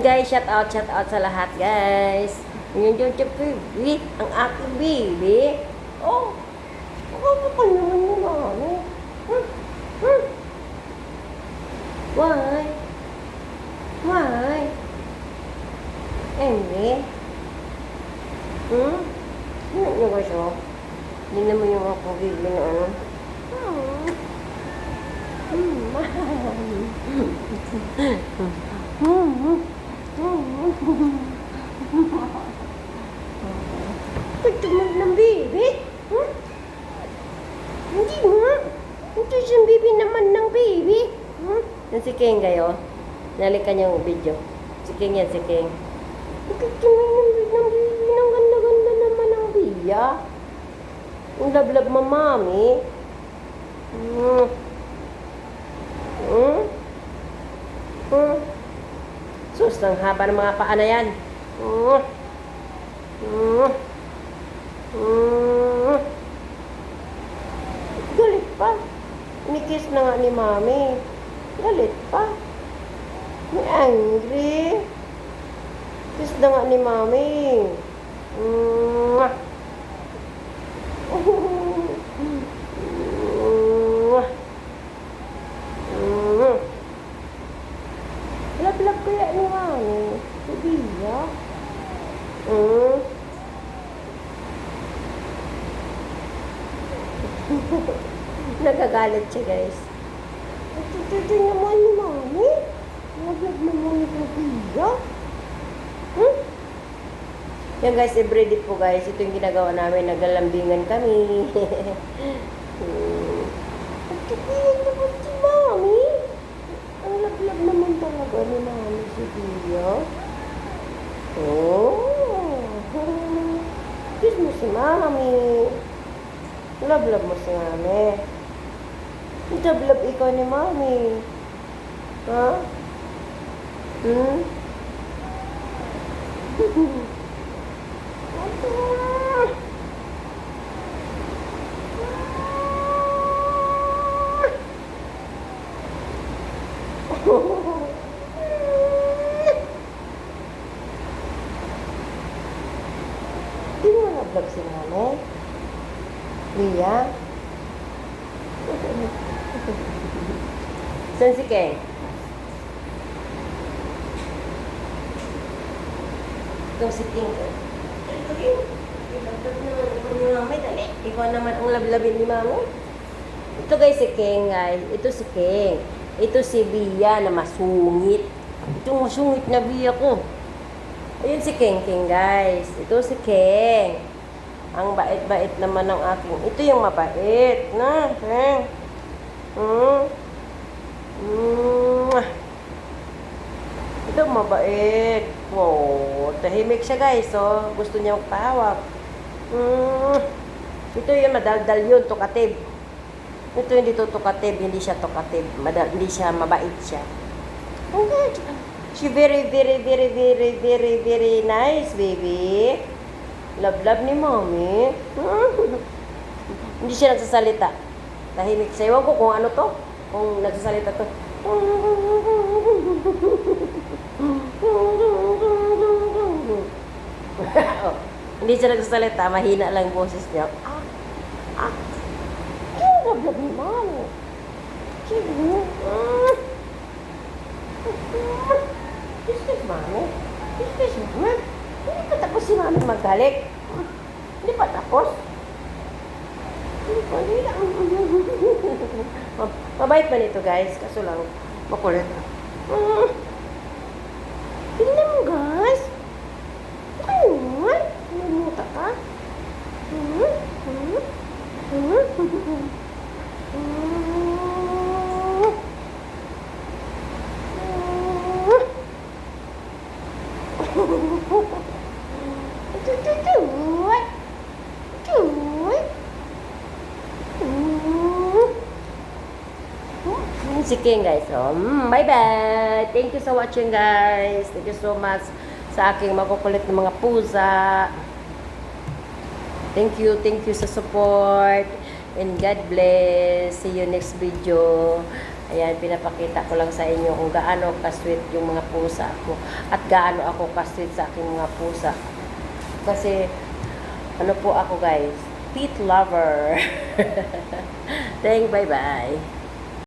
Guys, shout out sa lahat, guys. Yung baby, ang aking baby. Oh, ano ka naman mo, mami? Why? Why? Anyway? Ano guys, oh? Hindi naman yung ako baby na ano. Pagtumag ng baby? Hindi nga. Ito siyang baby naman ng baby. Yan si King kayo. Nalikan niya yung video. Si King yan, si King. Pagtumag ng baby. Ang ganda-ganda naman ng biya. Ang lablab mamami. Sus, ang haba ng mga paa na yan. Galit pa. Nikiss na nga ni mami. Galit pa. May angry. Kiss na nga ni mami. Lab-lab kaya ni mami. Sabiya. Nagagalit siya, guys. Ito naman ni mami. Lab-lab naman ni sabiya. Yan guys, everyday po guys. Ito yung ginagawa namin. Naglalambingan kami. Pagkakiyan naman si mami. Ang lab-lab naman talaga ni mami si Dia. Kiss mo si mami. Lab-lab mo si mami. Lab-lab ikaw ni mami. Ha? Di mo na-vlog si mami? Lia? Saan si Ken? Ikaw si King. Ikaw naman ang lablabin ni mami. Ito guys si King, guys. Ito si King. Ito si Bia na masungit. Ito masungit na Bia ko. Ayun si King, guys. Ito si King. Ang bait-bait naman ng aking. Ito yung mabait. Na, King. Ito mabait. Wow, tahimik siya guys. So, gusto niya magpahawak. Ito yung madaldal yun, tukatib. Ito hindi to tukatib, hindi siya tukatib. Hindi siya mabait siya. Okay. She very nice, baby. Love ni mommy. Hindi siya nagsasalita. Tahimik siya. Ewan ko kung ano to. Kung nagsasalita to. Oh, hindi siya nagsasalita. Mahina lang boses niya. Love ni mommy. Kiss mami. Kiss mami. Hindi pa tapos si mami magalik. Hindi pa tapos. Mabait pa nito guys. Kaso lang makulit. Tingnan mo guys. Ayun. Numuta ka. Si King guys. So, bye-bye. Thank you so watching guys. Thank you so much sa aking makukulit na mga pusa. Thank you sa support. And God bless. See you next video. Ayan, pinapakita ko lang sa inyo kung gaano ka-sweet yung mga pusa ko. At gaano ako ka-sweet sa aking mga pusa. Kasi, ano po ako guys, pet lover. Thank, bye-bye.